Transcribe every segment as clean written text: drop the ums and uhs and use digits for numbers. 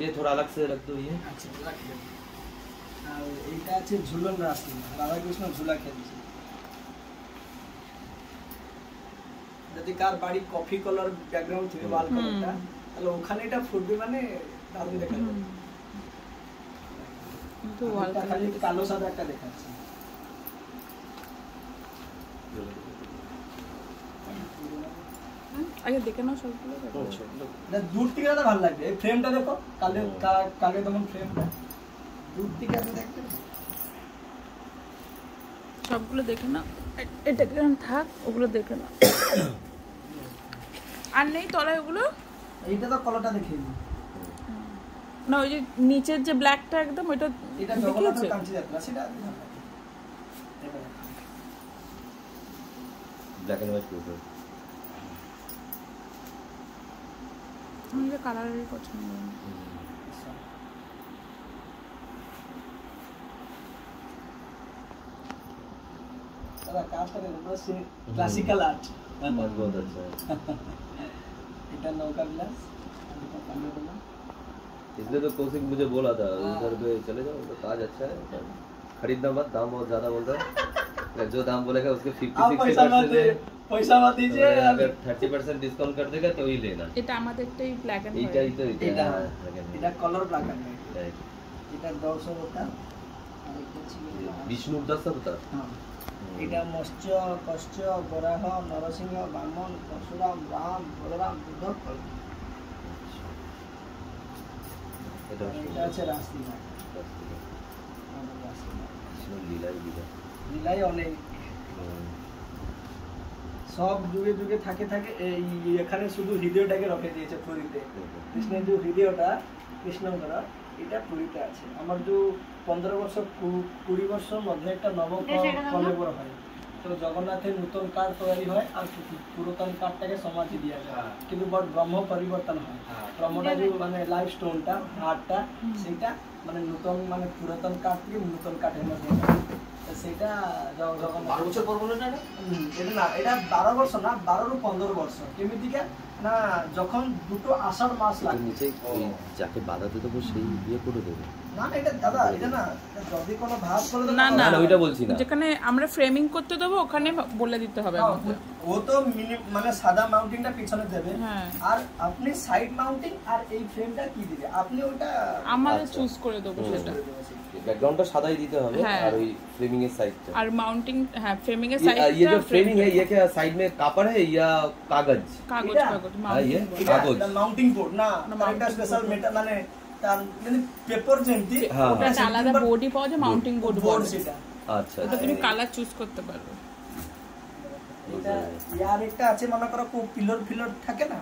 ये थोड़ा अलग से रख दो ये। আচ্ছা রাখি দেব। আর এইটা আছে ঝুলন রাসলীলা, রাধাকৃষ্ণ ঝুলা খেলছে। যদি কার বাড়ি কফি কালার ব্যাকগ্রাউন্ড থেকে ওয়াল কালারটা, তাহলে ওখানে এটা ফুটবে মানে দারুণ দেখা যাবে। কিন্তু ওয়াল খালি কালো সাদা একটা দেখাচ্ছে। আগে দেখে নাও সবগুলো। এটা দূর থেকে দাদা ভালো লাগবে। এই ফ্রেমটা দেখো, কালে কালে তেমন ফ্রেমটা দূর থেকে আপনি দেখবেন। সবগুলো দেখে নাও, এটা কেন থাক, ওগুলো দেখে নাও। আর নেই তলায় ওগুলো? এইটা তো কলারটা দেখিয়ে দিই না, ওই যে নিচের যে ব্ল্যাকটা একদম ওইটা এটা জগন্নাথের কাঞ্চি যাত্রা, সেটা ভালো লাগে। ব্ল্যাক এন্ড হোয়াইট করবে। আমার যে কালারের পছন্দ। दादा कास्ट का बस क्लासिकल आर्ट बहुत अच्छा है। इतना नौका ग्लास इसलिए तो कौशिक मुझे बोला था उधर पे चले जाओ, उधर काज अच्छा है, खरीदना मत, दाम बहुत ज्यादा बोल रहा है। जो दाम बोलेगा उसके 50-60% पैसा मत दीजिए, अगर 30% डिस्काउंट कर देगा तो ही लेना। এটা আমাদেরটাই ব্ল্যাক এন্ড হোয়াইট। এইটাই তো এটা কালার ব্ল্যাক এন্ড হোয়াইট। এটা 100 টাকা। আর এটা ছিল বিষ্ণুর দশটা তো। হ্যাঁ, এটা মৎস্য, কশ্য, বরাহ, নরসিংহ, বামন, পরশুরাম, রাম, বলরাম, বুদ্ধ। এটা আছে রাসলীলা। লীলাই অনেক সব যুগে যুগে থাকে থাকে। এই এখানে শুধু হৃদয়টাকে রেখে দিয়েছে পুরীতে। কৃষ্ণের যে হৃদয়টা কৃষ্ণঙ্কর, এটা পুরীতে আছে। আমার যে 15 বছর 20 বছর মধ্যে একটা নবকলেবর হয়, তো জগন্নাথের নতুন কাঠ তৈরি হয় আর পুরাতন কাঠটাকে সমাধি দেওয়া যায়, কিন্তু ব্রহ্ম পরিবর্তন হয়। ব্রহ্মটা যে মানে লাইফ স্টোনটা হাড়টা, সেটা মানে নতুন মানে পুরাতন কাঠ থেকে নতুন কাঠের মধ্যে সেটা জগন্নাথ 12 বছর পর বলে না এটা না, এটা 12 বছর না, 12 ରୁ 15 বছর। কেমিতি না, যখন দুটো আষাঢ় মাস লাগে নিচে যাকে বাধা দিতে হবে সেই বিয়ে করে দেবে। না না, এটা দাদা এটা না, যদি কোনো ভাব করে না না ওইটা বলছি না, যেখানে আমরা ফ্রেমিং করতে দেবো ওখানে বলে দিতে হবে আমাকে। ও তো মানে সাদা মাউন্টিংটা পিছনে দেবে, আর আপনি সাইড মাউন্টিং আর এই ফ্রেমটা কি দিবে আপনি ওটা আমাদের চুজ করে দেবো। সেটা बैकग्राउंड সাদাই দিতে হবে আর ওই ফ্রেমিং এর সাইডটা আর মাউন্টিং। হ্যাঁ, ফ্রেমিং এর সাইডটা। ये जो फ्रेमिंग है ये क्या साइड में कापड़ है या कागज? कागज ये कागज माउंटिंग बोर्ड ना, এটা স্পেশাল মেটাল মানে তার মানে পেপার যেমতি ওটা আলাদা বোর্ডই পাওয়া যায়, মাউন্টিং বোর্ড সেটা। আচ্ছা, এটা তুমি কালার চুজ করতে পারবে। এটা ইয়ার একটা আছে মনে করো কো পিলার থাকে না,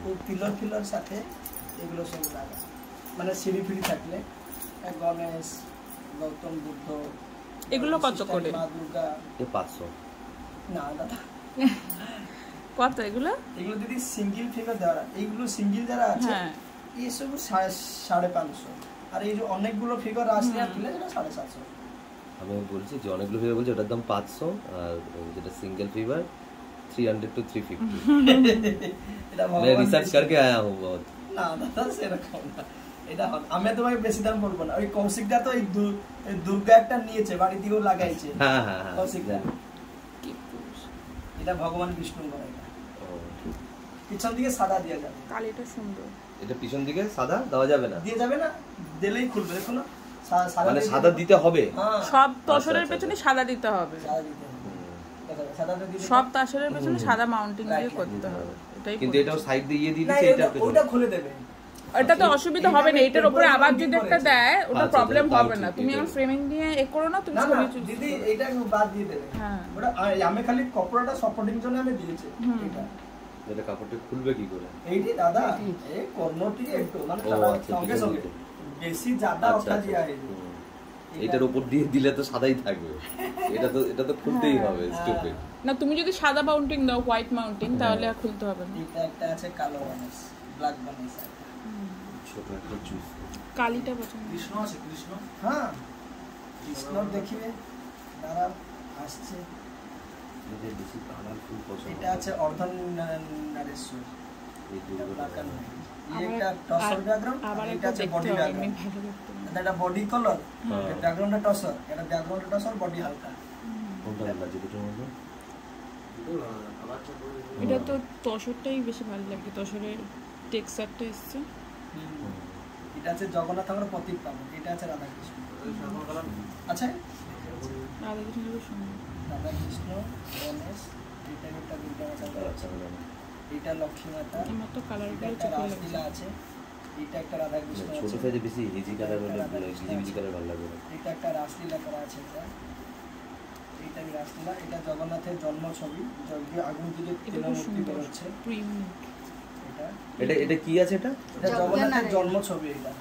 কো পিলার সাথে এগুলো সব লাগা, মানে সিঁড়ি ফিড়ি থাকলে গণেশ, গৌতম বুদ্ধ, এগুলো কত করে? মা দুর্গা ये 500 না দাদা কত এগুলো? এগুলো যদি সিঙ্গেল ফিগার দেওয়া, এইগুলো সিঙ্গেল যারা আছে এই সব 550, আর এই যে অনেকগুলো ফিগার আসলে তুলে যেটা 750। আমি বলছি যে অনেকগুলো ফিগার বলছি ওটার দাম 500, আর যেটা সিঙ্গেল ফিগার 300 to 350। এটা मैं रिसर्च करके आया हूं बहुत। না দাদা সেরকম না, এটা আমি তোমাকে বেশি দাম বলবো না। ওই কৌশিকটা তো এই দুর্গা একটা নিয়েছে, বাড়ি দিয়েও লাগাইছে। হ্যাঁ হ্যাঁ হ্যাঁ, কৌশিকটা এটা ভগবান বিষ্ণু করে। এটা পিছন দিকে সাদা দেওয়া যাবে, কালিটা সুন্দর। এটা পিছন দিকে সাদা দেওয়া যাবে না? দিয়ে যাবে না, দিলেই খুলবে। দেখো না, মানে সাদা দিতে হবে সব তসরের পেছনে সাদা দিতে হবে। সব তসরের পেছনে সাদা মাউন্টিং দিয়ে করতে হবে। এটাই কিন্তু এটাও সাইড দিয়ে দিয়ে দিচ্ছে, এটা ওটা খুলে দেবে। এটা তো অসুবিধা হবে না, এটার উপরে আবার যদি একটা দেয় ওটা প্রবলেম হবে না। তুমি আমার ফ্রেমিং দিয়ে এ করো না, তুমি ছবি দিদি এটা বাদ দিয়ে দেবে। হ্যাঁ, ওটা আমি খালি কপড়াটা সাপোর্টিং জন্য আমি দিয়েছি। এটা কাপড়টা খুলবে কি করে? এইটি দাদা এই কর্ণটি একটু মানে সঙ্গে সঙ্গে বেশি জাদা ওঠা দিয়া है। এটার উপর দিয়ে দিলে তো সাদাই থাকবে, এটা তো খুলতেই হবে। স্টুপিড না, তুমি যদি সাদা মাউন্টিং দাও, হোয়াইট মাউন্টিং, তাহলে আর খুলতে হবে না। এটা একটা আছে কালো বানাস, ব্ল্যাক বানাস, ছোট একটা চুজ। কালিটা পছন্দ। কৃষ্ণ আছে, কৃষ্ণ। হ্যাঁ, কৃষ্ণ দেখিবে দাঁড়া আসছে। এটা বেশি কালারফুল পছন্দ। এটা আছে অর্ধনারীশ্বর, এই দুটো ব্ল্যাক এন্ড হোয়াইট। ये একটা টসর ব্যাকগ্রাউন্ড আবার এটা একটা আছে দেখতে বডি হবে, আমি ব্যাকগ্রাউন্ড ভালো করতে পারি। এটা বডি কালার হ্যাঁ। ব্যাকগ্রাউন্ডটা টসর এটা ব্যাকগ্রাউন্ডটা টসর বডি হালকা কোনটা ভালো লাগছে দুটোর মধ্যে? এটা তো তসরটাই বেশি ভালো লাগে, তসরের টেক্সচারটা এসছে। এটা আছে জগন্নাথের প্রতীক পাবো এটা আছে রাধা কৃষ্ণ আচ্ছা রাধা কৃষ্ণের সুন্দর। রাধা কৃষ্ণ গণেশ এটা একটা দুর্গা মাতা আছে এটা লক্ষ্মী মাতা আমার তো কালারগুলো এটা চোখে রাসলীলা লাগছে। আছে এটা একটা রাধা কৃষ্ণ ছোট আছে সাইজে বেশি হিজি কালার হলে হিজি কালার ভালো লাগবে না। এটা একটা রাসলীলা করা আছে এটা রাসলীলা এটা জগন্নাথের জন্ম ছবি যজ্ঞ আগুন থেকে এটা তেল খুব মূর্তি সুন্দর, বেরোচ্ছে একটু ইউনিক। এটা এটা কি আছে এটা? এটা জগন্নাথের জন্ম ছবি এটা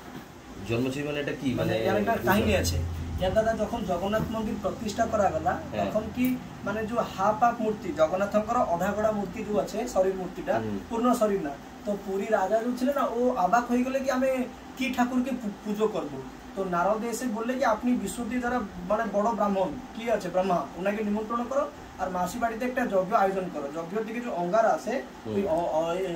জন্মছবি মানে এটা কি মানে এর একটা কাহিনী আছে এর দাদা যখন জগন্নাথ মন্দির প্রতিষ্ঠা করা গলা তখন কি মানে যে হাফ হাফ মূর্তি জগন্নাথଙ୍କର অধা গড়া মূর্তি যে আছে শরীর মূর্তিটা পূর্ণ শরীর না তো পুরী রাজা যে ছিল না ও অবাক হয়ে গেলে কি আমি কি ঠাকুরকে পুজো করব তো নারদ এসে বললে কি আপনি বিশ্বদি যারা মানে বড় ব্রাহ্মণ কি আছে ব্রহ্মা ওনাকে নিমন্ত্রণ করো আর মাসি বাড়িতে একটা যজ্ঞ আয়োজন করো যজ্ঞের দিকে যে অঙ্গার আছে ওই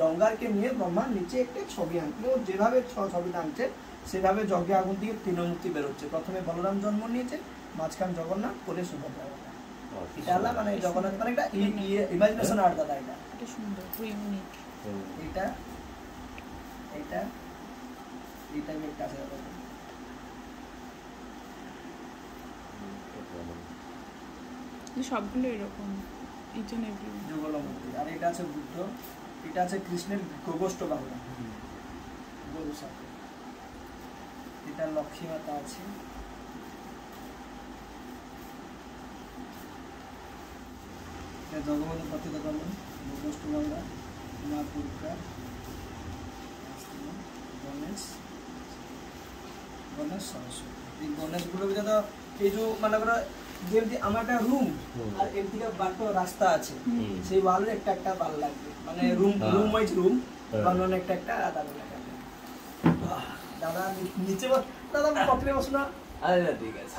অঙ্গারকে নিয়ে ব্রহ্মা নিচে একটা ছবি আঁকলো যেভাবে ছবিটা আনছে সেভাবে যজ্ঞে আগুন থেকে তৃণমূর্তি বেরোচ্ছে প্রথমে বলরাম জন্ম নিয়েছে মাঝখান জগন্নাথ পরে সুভদ্রা এটা হলো মানে জগন্নাথ মানে একটা ইমাজিনেশন আর্ট দাদা এটা এটা সুন্দর, একটু ইউনিক। এটা এটা এটা একটা আছে দাদা সবগুলো এরকম ইচ এন্ড এভরি। যুগলমূর্তি আর এটা আছে বুদ্ধ এটা আছে কৃষ্ণের গোগোষ্ঠ বাংলা গরু সাথে এটা লক্ষ্মী মাতা আছে এটা জগবন্ধু প্রতিদান গোগোষ্ঠ বাংলা মা দুর্গা গণেশ গণেশ সরস্বতী এই গণেশগুলো তো এই যে মানে করে যেমনি আমার একটা রুম আর এদিকে বাটো রাস্তা আছে সেই ওয়ালের একটা একটা ভালো লাগবে মানে রুম ওয়াইজ রুম বানানো একটা একটা দাদা লাগে দাদা নিচে দাদা কতলে বসনা আরে ঠিক আছে